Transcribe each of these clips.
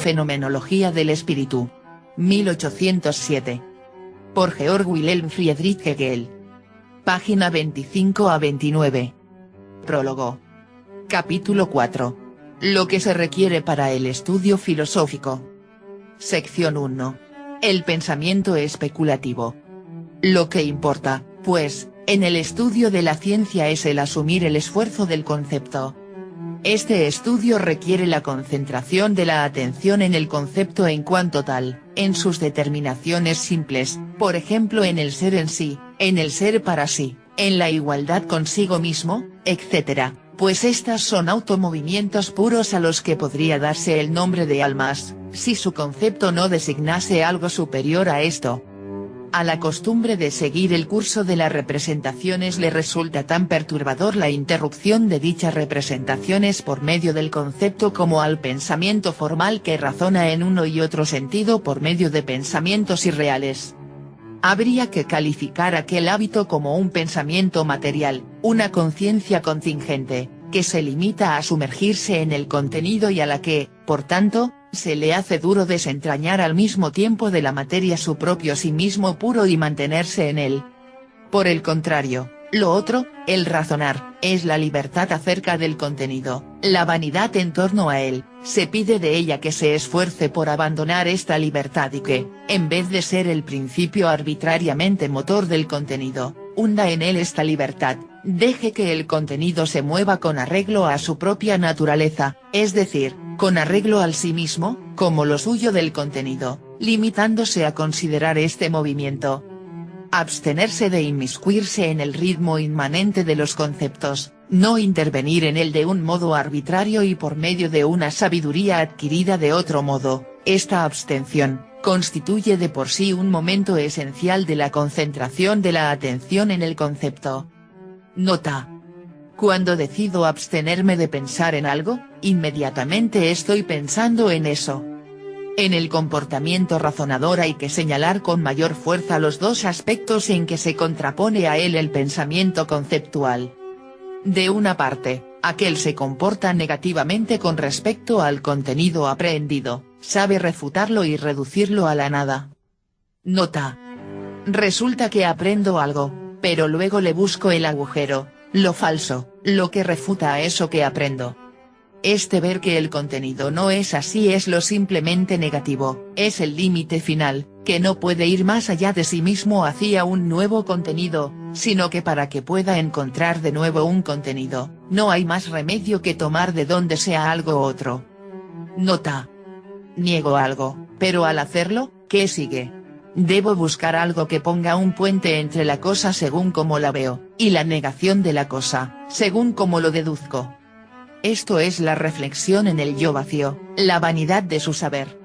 Fenomenología del espíritu. 1807. Por Georg Wilhelm Friedrich Hegel. Página 25 a 29. Prólogo. Capítulo 4. Lo que se requiere para el estudio filosófico. Sección 1. El pensamiento especulativo. Lo que importa, pues, en el estudio de la ciencia es el asumir el esfuerzo del concepto. Este estudio requiere la concentración de la atención en el concepto en cuanto tal, en sus determinaciones simples, por ejemplo en el ser en sí, en el ser para sí, en la igualdad consigo mismo, etc., pues estas son automovimientos puros a los que podría darse el nombre de almas, si su concepto no designase algo superior a esto. A la costumbre de seguir el curso de las representaciones le resulta tan perturbador la interrupción de dichas representaciones por medio del concepto como al pensamiento formal que razona en uno y otro sentido por medio de pensamientos irreales. Habría que calificar aquel hábito como un pensamiento material, una conciencia contingente, que se limita a sumergirse en el contenido y a la que, por tanto, se le hace duro desentrañar al mismo tiempo de la materia su propio sí mismo puro y mantenerse en él. Por el contrario, lo otro, el razonar, es la libertad acerca del contenido, la vanidad en torno a él, se pide de ella que se esfuerce por abandonar esta libertad y que, en vez de ser el principio arbitrariamente motor del contenido, hunda en él esta libertad, deje que el contenido se mueva con arreglo a su propia naturaleza, es decir, con arreglo al sí mismo, como lo suyo del contenido, limitándose a considerar este movimiento. Abstenerse de inmiscuirse en el ritmo inmanente de los conceptos, no intervenir en él de un modo arbitrario y por medio de una sabiduría adquirida de otro modo, esta abstención, constituye de por sí un momento esencial de la concentración de la atención en el concepto. Nota. Cuando decido abstenerme de pensar en algo, inmediatamente estoy pensando en eso. En el comportamiento razonador hay que señalar con mayor fuerza los dos aspectos en que se contrapone a él el pensamiento conceptual. De una parte, aquel se comporta negativamente con respecto al contenido aprehendido, sabe refutarlo y reducirlo a la nada. Nota. Resulta que aprendo algo, pero luego le busco el agujero, lo falso, lo que refuta a eso que aprendo. Este ver que el contenido no es así es lo simplemente negativo, es el límite final, que no puede ir más allá de sí mismo hacia un nuevo contenido, sino que para que pueda encontrar de nuevo un contenido, no hay más remedio que tomar de donde sea algo otro. Nota. Niego algo, pero al hacerlo, ¿qué sigue? Debo buscar algo que ponga un puente entre la cosa según como la veo, y la negación de la cosa, según como lo deduzco. Esto es la reflexión en el yo vacío, la vanidad de su saber.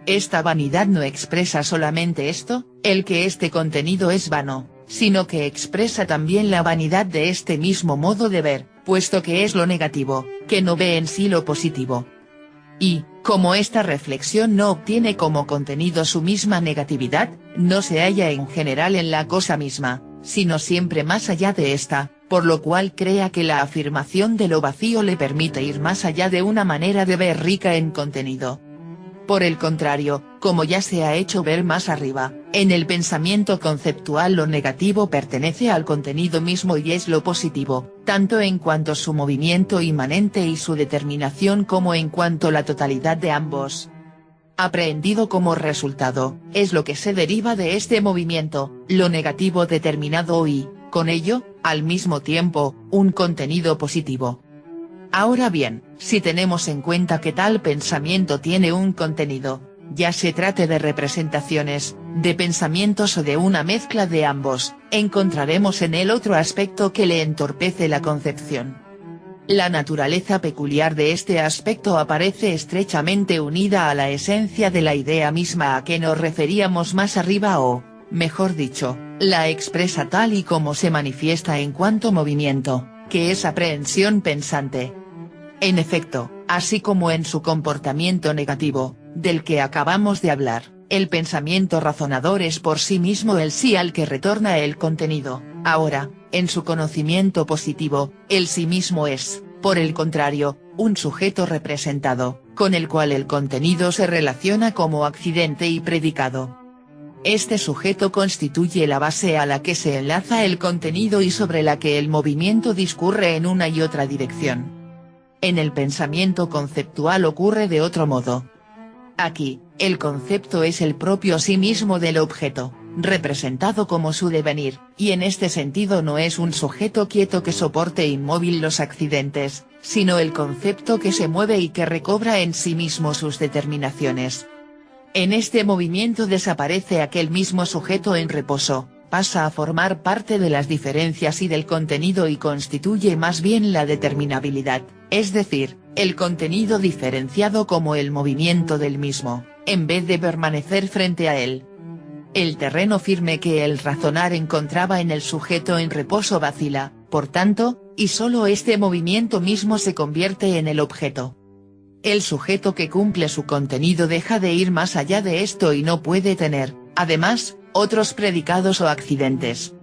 Esta vanidad no expresa solamente esto, el que este contenido es vano, sino que expresa también la vanidad de este mismo modo de ver, puesto que es lo negativo, que no ve en sí lo positivo. Y, como esta reflexión no obtiene como contenido su misma negatividad, no se halla en general en la cosa misma, sino siempre más allá de esta, por lo cual crea que la afirmación de lo vacío le permite ir más allá de una manera de ver rica en contenido. Por el contrario, como ya se ha hecho ver más arriba, en el pensamiento conceptual lo negativo pertenece al contenido mismo y es lo positivo, tanto en cuanto su movimiento inmanente y su determinación como en cuanto la totalidad de ambos. Aprehendido como resultado, es lo que se deriva de este movimiento, lo negativo determinado y, con ello, al mismo tiempo, un contenido positivo. Ahora bien, si tenemos en cuenta que tal pensamiento tiene un contenido, ya se trate de representaciones, de pensamientos o de una mezcla de ambos, encontraremos en él otro aspecto que le entorpece la concepción. La naturaleza peculiar de este aspecto aparece estrechamente unida a la esencia de la idea misma a que nos referíamos más arriba o, mejor dicho, la expresa tal y como se manifiesta en cuanto movimiento, que es aprehensión pensante. En efecto, así como en su comportamiento negativo, del que acabamos de hablar, el pensamiento razonador es por sí mismo el sí al que retorna el contenido, ahora, en su conocimiento positivo, el sí mismo es, por el contrario, un sujeto representado, con el cual el contenido se relaciona como accidente y predicado. Este sujeto constituye la base a la que se enlaza el contenido y sobre la que el movimiento discurre en una y otra dirección. En el pensamiento conceptual ocurre de otro modo. Aquí, el concepto es el propio sí mismo del objeto, representado como su devenir, y en este sentido no es un sujeto quieto que soporte inmóvil los accidentes, sino el concepto que se mueve y que recobra en sí mismo sus determinaciones. En este movimiento desaparece aquel mismo sujeto en reposo, pasa a formar parte de las diferencias y del contenido y constituye más bien la determinabilidad, es decir, el contenido diferenciado como el movimiento del mismo, en vez de permanecer frente a él. El terreno firme que el razonar encontraba en el sujeto en reposo vacila, por tanto, y solo este movimiento mismo se convierte en el objeto. El sujeto que cumple su contenido deja de ir más allá de esto y no puede tener, además, otros predicados o accidentes.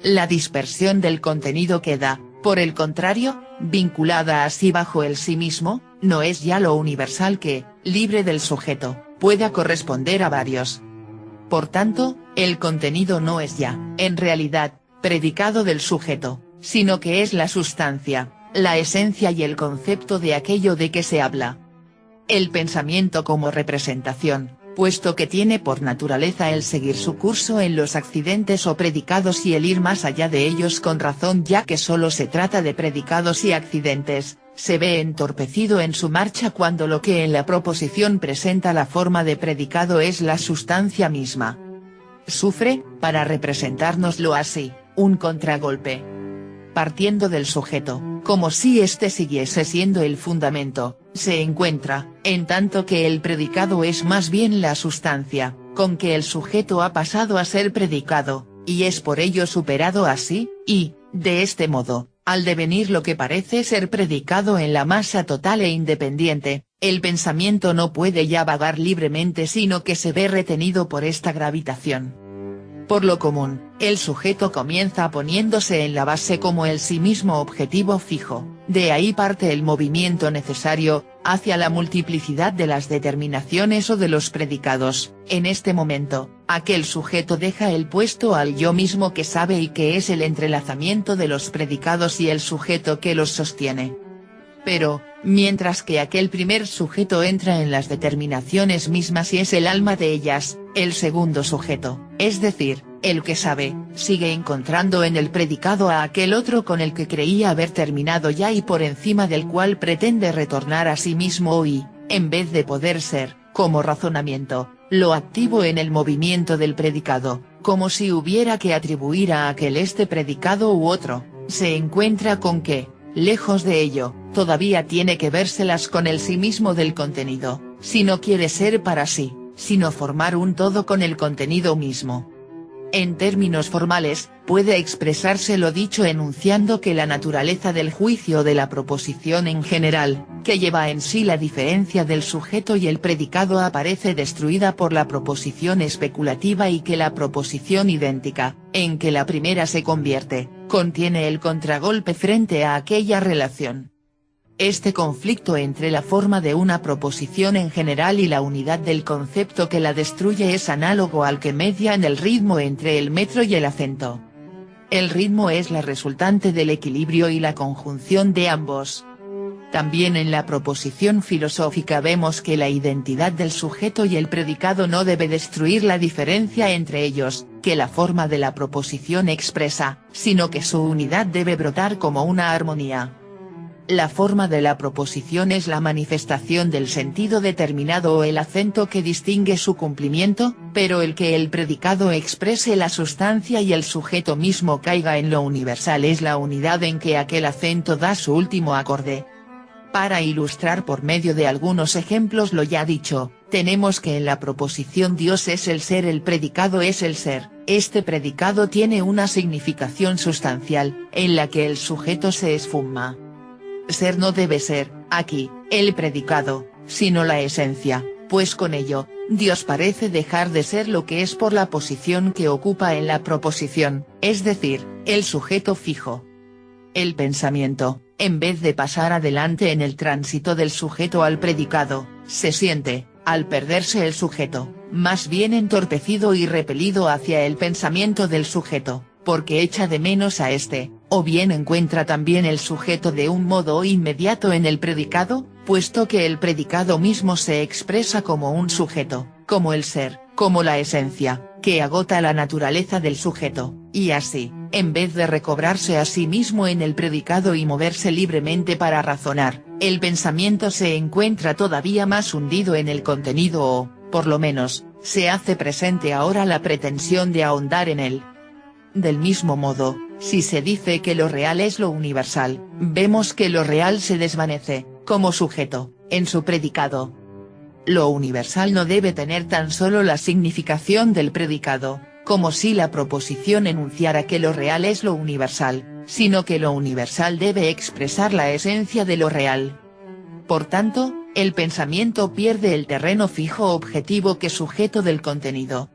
La dispersión del contenido queda, por el contrario, vinculada así bajo el sí mismo, no es ya lo universal que, libre del sujeto, pueda corresponder a varios. Por tanto, el contenido no es ya, en realidad, predicado del sujeto, sino que es la sustancia, la esencia y el concepto de aquello de que se habla. El pensamiento como representación, puesto que tiene por naturaleza el seguir su curso en los accidentes o predicados y el ir más allá de ellos con razón ya que solo se trata de predicados y accidentes, se ve entorpecido en su marcha cuando lo que en la proposición presenta la forma de predicado es la sustancia misma. Sufre, para representárnoslo así, un contragolpe. Partiendo del sujeto, como si éste siguiese siendo el fundamento, se encuentra, en tanto que el predicado es más bien la sustancia, con que el sujeto ha pasado a ser predicado, y es por ello superado así, y, de este modo, al devenir lo que parece ser predicado en la masa total e independiente, el pensamiento no puede ya vagar libremente sino que se ve retenido por esta gravitación. Por lo común, el sujeto comienza poniéndose en la base como el sí mismo objetivo fijo, de ahí parte el movimiento necesario, hacia la multiplicidad de las determinaciones o de los predicados. En este momento, aquel sujeto deja el puesto al yo mismo que sabe y que es el entrelazamiento de los predicados y el sujeto que los sostiene. Pero, mientras que aquel primer sujeto entra en las determinaciones mismas y es el alma de ellas, el segundo sujeto, es decir, el que sabe, sigue encontrando en el predicado a aquel otro con el que creía haber terminado ya y por encima del cual pretende retornar a sí mismo hoy, en vez de poder ser, como razonamiento, lo activo en el movimiento del predicado, como si hubiera que atribuir a aquel este predicado u otro, se encuentra con que, lejos de ello, todavía tiene que vérselas con el sí mismo del contenido, si no quiere ser para sí, sino formar un todo con el contenido mismo. En términos formales, puede expresarse lo dicho enunciando que la naturaleza del juicio de la proposición en general, que lleva en sí la diferencia del sujeto y el predicado aparece destruida por la proposición especulativa y que la proposición idéntica, en que la primera se convierte, contiene el contragolpe frente a aquella relación. Este conflicto entre la forma de una proposición en general y la unidad del concepto que la destruye es análogo al que media en el ritmo entre el metro y el acento. El ritmo es la resultante del equilibrio y la conjunción de ambos. También en la proposición filosófica vemos que la identidad del sujeto y el predicado no debe destruir la diferencia entre ellos, que la forma de la proposición expresa, sino que su unidad debe brotar como una armonía. La forma de la proposición es la manifestación del sentido determinado o el acento que distingue su cumplimiento, pero el que el predicado exprese la sustancia y el sujeto mismo caiga en lo universal es la unidad en que aquel acento da su último acorde. Para ilustrar por medio de algunos ejemplos lo ya dicho, tenemos que en la proposición Dios es el ser, el predicado es el ser, este predicado tiene una significación sustancial, en la que el sujeto se esfuma. Ser no debe ser, aquí, el predicado, sino la esencia, pues con ello, Dios parece dejar de ser lo que es por la posición que ocupa en la proposición, es decir, el sujeto fijo. El pensamiento, en vez de pasar adelante en el tránsito del sujeto al predicado, se siente, al perderse el sujeto, más bien entorpecido y repelido hacia el pensamiento del sujeto, porque echa de menos a este, o bien encuentra también el sujeto de un modo inmediato en el predicado, puesto que el predicado mismo se expresa como un sujeto, como el ser, como la esencia, que agota la naturaleza del sujeto, y así, en vez de recobrarse a sí mismo en el predicado y moverse libremente para razonar, el pensamiento se encuentra todavía más hundido en el contenido o, por lo menos, se hace presente ahora la pretensión de ahondar en él. Del mismo modo, si se dice que lo real es lo universal, vemos que lo real se desvanece, como sujeto, en su predicado. Lo universal no debe tener tan solo la significación del predicado, como si la proposición enunciara que lo real es lo universal, sino que lo universal debe expresar la esencia de lo real. Por tanto, el pensamiento pierde el terreno fijo objetivo que sujeto del contenido.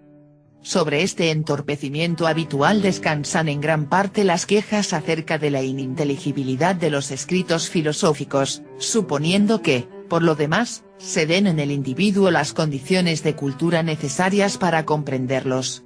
Sobre este entorpecimiento habitual descansan en gran parte las quejas acerca de la ininteligibilidad de los escritos filosóficos, suponiendo que, por lo demás, se den en el individuo las condiciones de cultura necesarias para comprenderlos.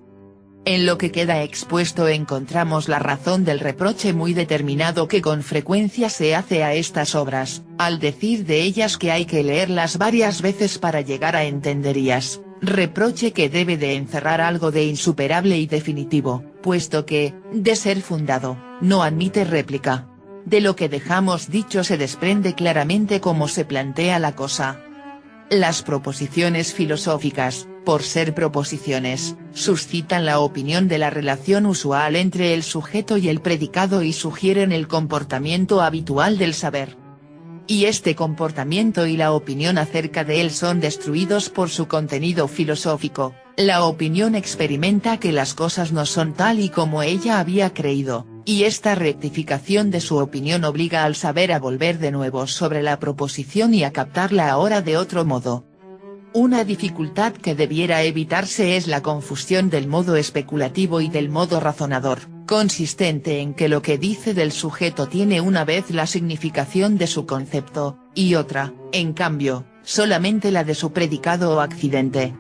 En lo que queda expuesto encontramos la razón del reproche muy determinado que con frecuencia se hace a estas obras, al decir de ellas que hay que leerlas varias veces para llegar a entenderías, reproche que debe de encerrar algo de insuperable y definitivo, puesto que, de ser fundado, no admite réplica. De lo que dejamos dicho se desprende claramente cómo se plantea la cosa. Las proposiciones filosóficas, por ser proposiciones, suscitan la opinión de la relación usual entre el sujeto y el predicado y sugieren el comportamiento habitual del saber. Y este comportamiento y la opinión acerca de él son destruidos por su contenido filosófico. La opinión experimenta que las cosas no son tal y como ella había creído, y esta rectificación de su opinión obliga al saber a volver de nuevo sobre la proposición y a captarla ahora de otro modo. Una dificultad que debiera evitarse es la confusión del modo especulativo y del modo razonador, consistente en que lo que dice del sujeto tiene una vez la significación de su concepto, y otra, en cambio, solamente la de su predicado o accidente.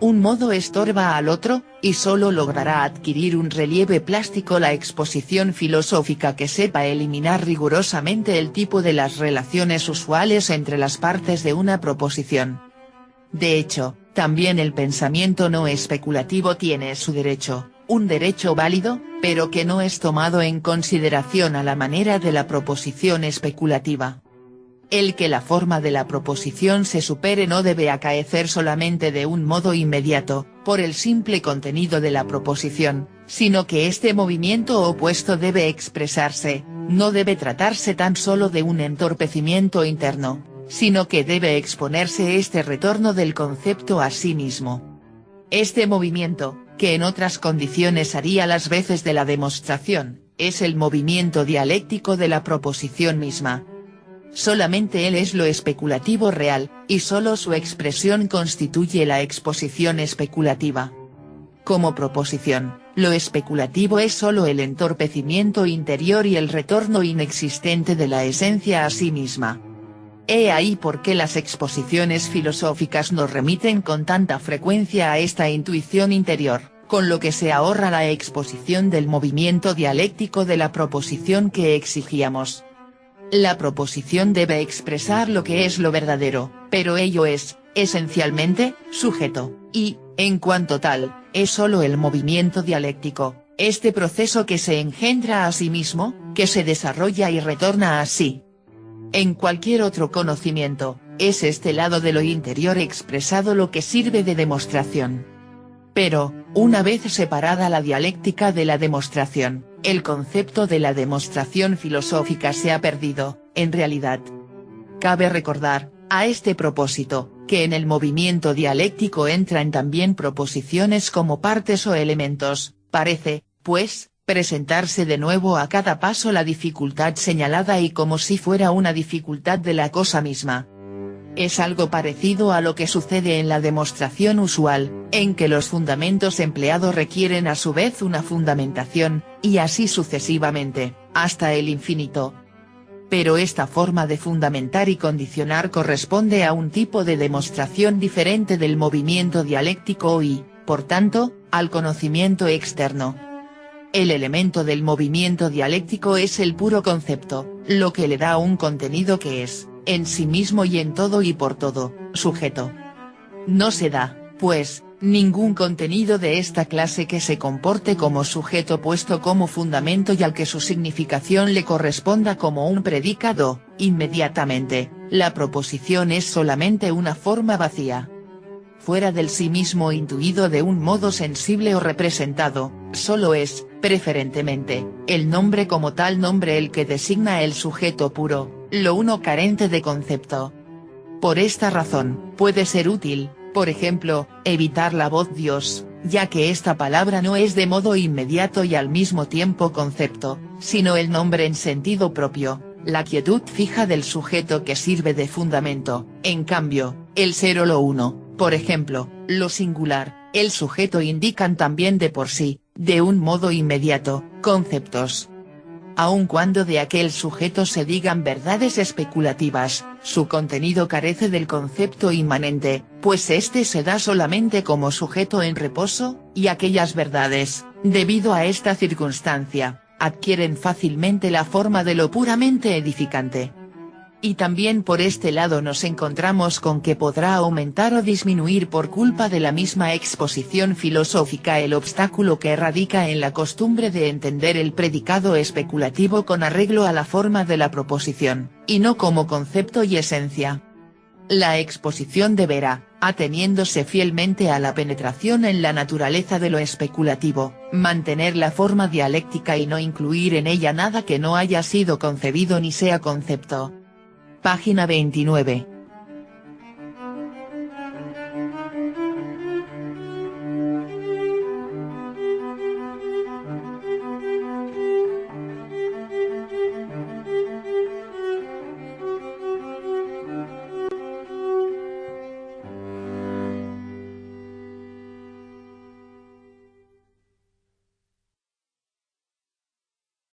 Un modo estorba al otro, y solo logrará adquirir un relieve plástico la exposición filosófica que sepa eliminar rigurosamente el tipo de las relaciones usuales entre las partes de una proposición. De hecho, también el pensamiento no especulativo tiene su derecho, un derecho válido, pero que no es tomado en consideración a la manera de la proposición especulativa. El que la forma de la proposición se supere no debe acaecer solamente de un modo inmediato, por el simple contenido de la proposición, sino que este movimiento opuesto debe expresarse, no debe tratarse tan solo de un entorpecimiento interno, sino que debe exponerse este retorno del concepto a sí mismo. Este movimiento, que en otras condiciones haría las veces de la demostración, es el movimiento dialéctico de la proposición misma. Solamente él es lo especulativo real, y solo su expresión constituye la exposición especulativa. Como proposición, lo especulativo es solo el entorpecimiento interior y el retorno inexistente de la esencia a sí misma. He ahí por qué las exposiciones filosóficas nos remiten con tanta frecuencia a esta intuición interior, con lo que se ahorra la exposición del movimiento dialéctico de la proposición que exigíamos. La proposición debe expresar lo que es lo verdadero, pero ello es, esencialmente, sujeto, y, en cuanto tal, es solo el movimiento dialéctico, este proceso que se engendra a sí mismo, que se desarrolla y retorna a sí. En cualquier otro conocimiento, es este lado de lo interior expresado lo que sirve de demostración. Pero, una vez separada la dialéctica de la demostración, el concepto de la demostración filosófica se ha perdido, en realidad. Cabe recordar, a este propósito, que en el movimiento dialéctico entran también proposiciones como partes o elementos, parece, pues, presentarse de nuevo a cada paso la dificultad señalada y como si fuera una dificultad de la cosa misma. Es algo parecido a lo que sucede en la demostración usual, en que los fundamentos empleados requieren a su vez una fundamentación, y así sucesivamente, hasta el infinito. Pero esta forma de fundamentar y condicionar corresponde a un tipo de demostración diferente del movimiento dialéctico y, por tanto, al conocimiento externo. El elemento del movimiento dialéctico es el puro concepto, lo que le da un contenido que es, en sí mismo y en todo y por todo, sujeto. No se da, pues, ningún contenido de esta clase que se comporte como sujeto puesto como fundamento y al que su significación le corresponda como un predicado, inmediatamente, la proposición es solamente una forma vacía. Fuera del sí mismo intuido de un modo sensible o representado, solo es, preferentemente, el nombre como tal nombre el que designa el sujeto puro, lo uno carente de concepto. Por esta razón, puede ser útil, por ejemplo, evitar la voz Dios, ya que esta palabra no es de modo inmediato y al mismo tiempo concepto, sino el nombre en sentido propio, la quietud fija del sujeto que sirve de fundamento. En cambio, el ser o lo uno, por ejemplo, lo singular, el sujeto indican también de por sí, de un modo inmediato, conceptos. Aun cuando de aquel sujeto se digan verdades especulativas, su contenido carece del concepto inmanente, pues éste se da solamente como sujeto en reposo, y aquellas verdades, debido a esta circunstancia, adquieren fácilmente la forma de lo puramente edificante. Y también por este lado nos encontramos con que podrá aumentar o disminuir por culpa de la misma exposición filosófica el obstáculo que radica en la costumbre de entender el predicado especulativo con arreglo a la forma de la proposición, y no como concepto y esencia. La exposición deberá, ateniéndose fielmente a la penetración en la naturaleza de lo especulativo, mantener la forma dialéctica y no incluir en ella nada que no haya sido concebido ni sea concepto. Página 29.